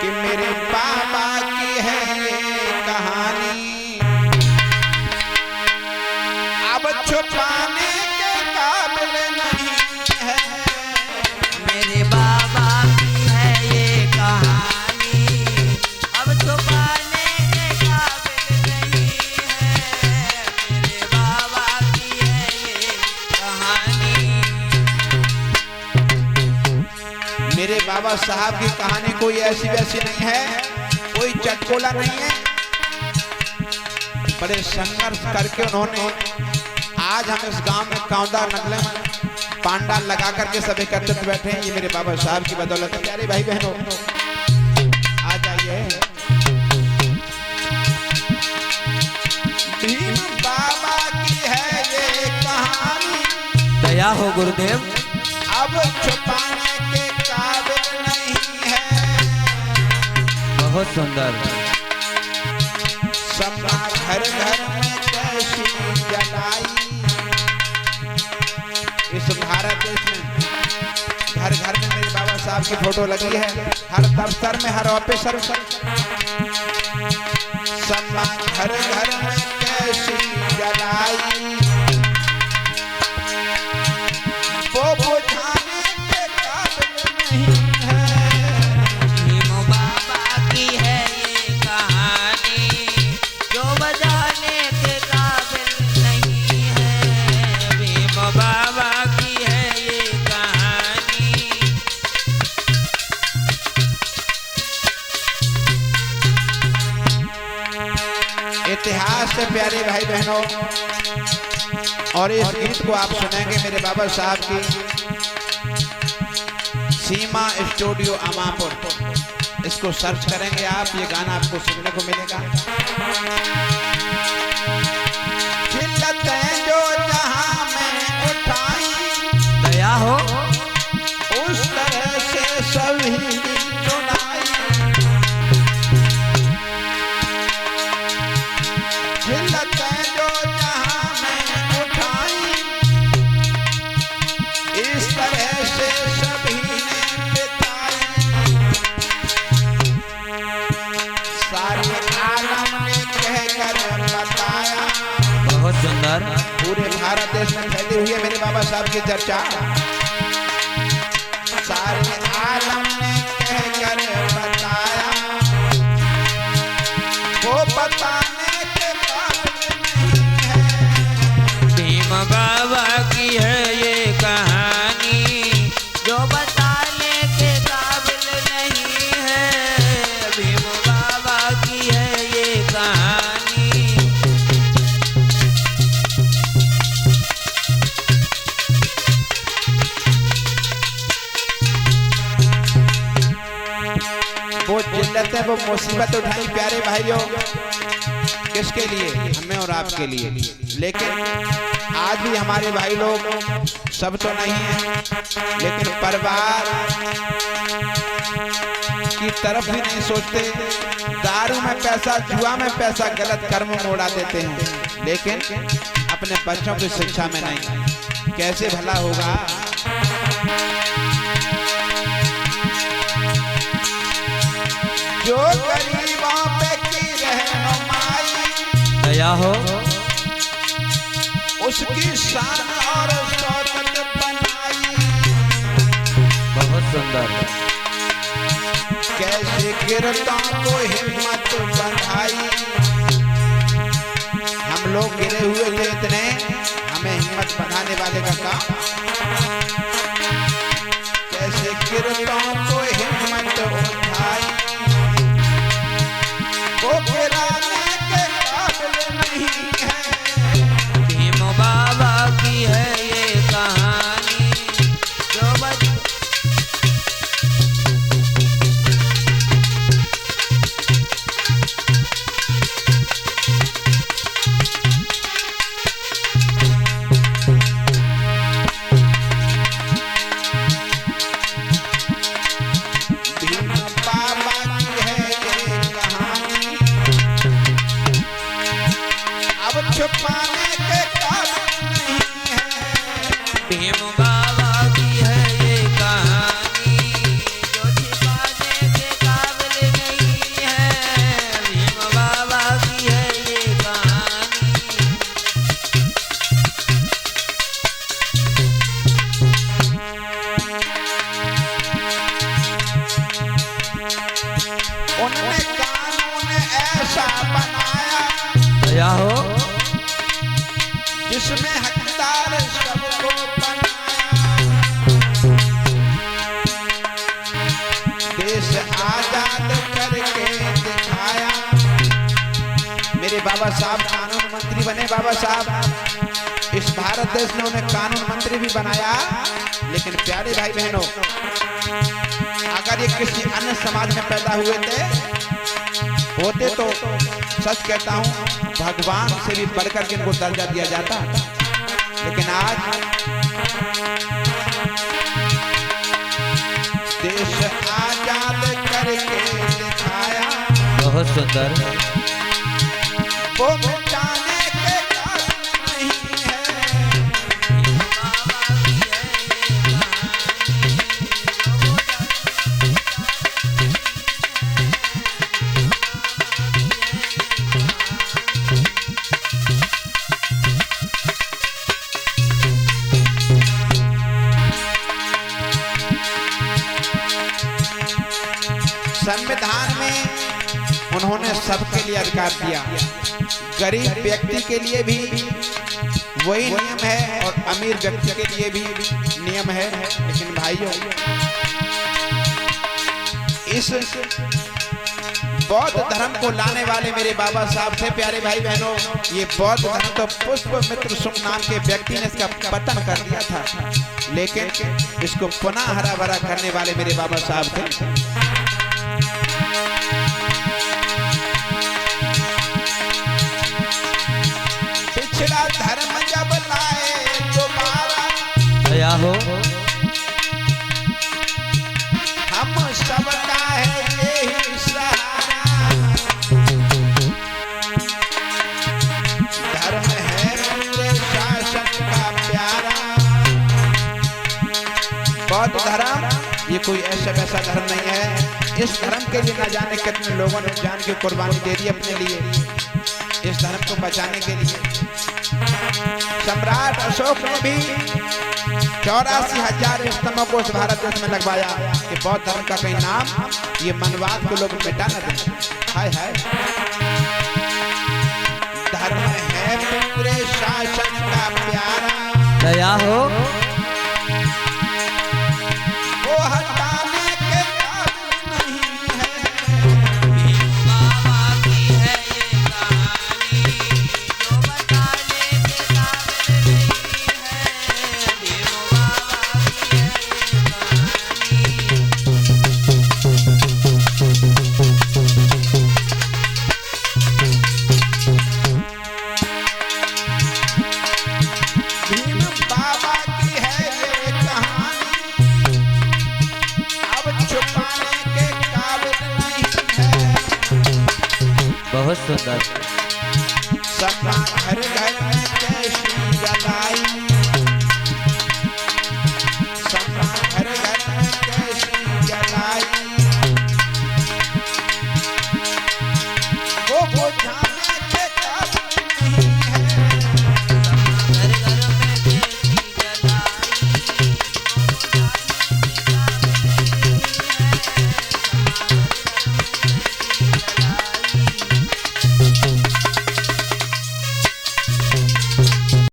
कि मेरे बाबा की है ये कहानी, अब छुपाने के काबिल नहीं है। मेरे बाबा की है ये कहानी, अब छुपाने के काबिल नहीं है। मेरे बाबा की है ये कहानी। मेरे बाबा साहब की कहानी कोई ऐसी वैसी नहीं है, कोई चटकोला नहीं है। बड़े संघर्ष करके उन्होंने आज हम इस गांव में काउंदा नगले पांडाल लगा करके सब एकत्रित बैठे हैं। ये मेरे बाबा साहब की बदौलत है। प्यारे भाई बहनों आ जाइए। भीम बाबा की है ये कहानी, दया हो गुरुदेव। अब छुपाने के काबिल नहीं है। बहुत सुंदर। सपना घर घर में कैसी जलाई, इस भारत देश में घर घर में मेरे बाबा साहब की फोटो लगी है, हर दफ्तर में, हर ऑफिसर। सपना घर घर में कैसी जलाई, वो बुझाने के काबिल नहीं है। भीम बाबा की है ये कहानी, जो बजाने के काबिल नहीं है। भीम बाबा की है ये कहानी। इतिहास से प्यारे भाई बहनों, और इस गीत को आप सुनेंगे मेरे बाबा साहब की सीमा स्टूडियो अमापुर। इसको सर्च करेंगे आप, ये गाना आपको सुनने को मिलेगा। खिलतें जो जहां में उठाई, दया हो। उस तरह से सभी चुनाई। खिलतें जो जहां में उठाई, इस तरह से सभी ने बिताई। सारे आलम ने कहकर बताया, बहुत सुंदर। पूरे भारत देश में फैली हुई है मेरे बाबा साहब की चर्चा। सारे आलम ने कहकर बताया, वो बताने के काबिल नहीं है। भीम बाबा की है ये कहानी, जो बताने के काबिल नहीं है। भीम बाबा की है ये कहानी। वो जिल्लत है, वो मुसीबत उठाई प्यारे भाइयों, किसके लिए? हमें और आपके लिए। लेकिन आज भी हमारे भाई लोग, सब तो नहीं है, लेकिन परिवार की तरफ भी नहीं सोचते। दारू में पैसा, जुआ में पैसा, गलत कर्म में उड़ा देते हैं, लेकिन अपने बच्चों की शिक्षा में नहीं। कैसे भला होगा? जो गरीबों पे की रहनुमाई, दया हो। उसकी शान और शौकत बनाई। बहुत सुंदर। कैसे गिरतों को हिम्मत बंधाई। हम लोग गिरे हुए थे इतने, हमें हिम्मत बंधाने वाले का काम। कैसे गिरतों को हिम्मत उठाई, वो गिराने के काबिल नहीं है। भीम बाबा की है ये कहानी, जो उनने कानून ऐसा बनाया दया हो जिसमें हकदार सबको बनाया। देश आजाद करके दिखाया। मेरे बाबा साहब कानून मंत्री बने। बाबा साहब इस भारत देश ने उन्हें कानून मंत्री भी बनाया। लेकिन प्यारे भाई बहनों, अगर ये किसी अन्य समाज में पैदा हुए होते तो सच कहता हूं भगवान से भी बढ़कर के इनको दर्जा दिया जाता। लेकिन आज देश आजाद करके दिखाया। बहुत सुंदर वो जाने के काबिल नहीं है। संविधान में उन्होंने सबके लिए अधिकार दिया। गरीब व्यक्ति के लिए भी वही नियम है और अमीर व्यक्ति के लिए भी नियम है। लेकिन भाइयों, इस बौद्ध धर्म को लाने वाले मेरे बाबा साहब थे। प्यारे भाई बहनों, ये बौद्ध धर्म तो पुष्पमित्र शुंग नाम के व्यक्ति ने इसका पतन कर दिया था। लेकिन इसको पुनः हरा भरा करने वाले मेरे बाबा साहब थे। पिछड़ा धर्म जब लाए दोबारा, दया हो हम सबका है यही सहारा। धर्म है पूरे शासन का प्यारा। बौद्ध धर्म ये कोई ऐसा वैसा धर्म नहीं है। इस धर्म के लिए न जाने कितने लोगों ने जान की कुर्बानी दे दी अपने लिए, इस धर्म को बचाने के लिए। सम्राट अशोक ने भी 84,000 स्तंभों को इस भारत देश में लगवाया कि बौद्ध धर्म का कहीं नाम ये मनवाद को लोग मिटा न दें। हाय हाय, धर्म है पूरे शासन का प्यारा। दया हो वो हटाने के काबिल नहीं है। भीम बाबा की है ये कहानी, जो बताने के काबिल नहीं है। भीम बाबा की है भीम बाबा की है ये कहानी, अब छुपाने के काबिल नहीं है। बहुत सुंदर सबका घर घर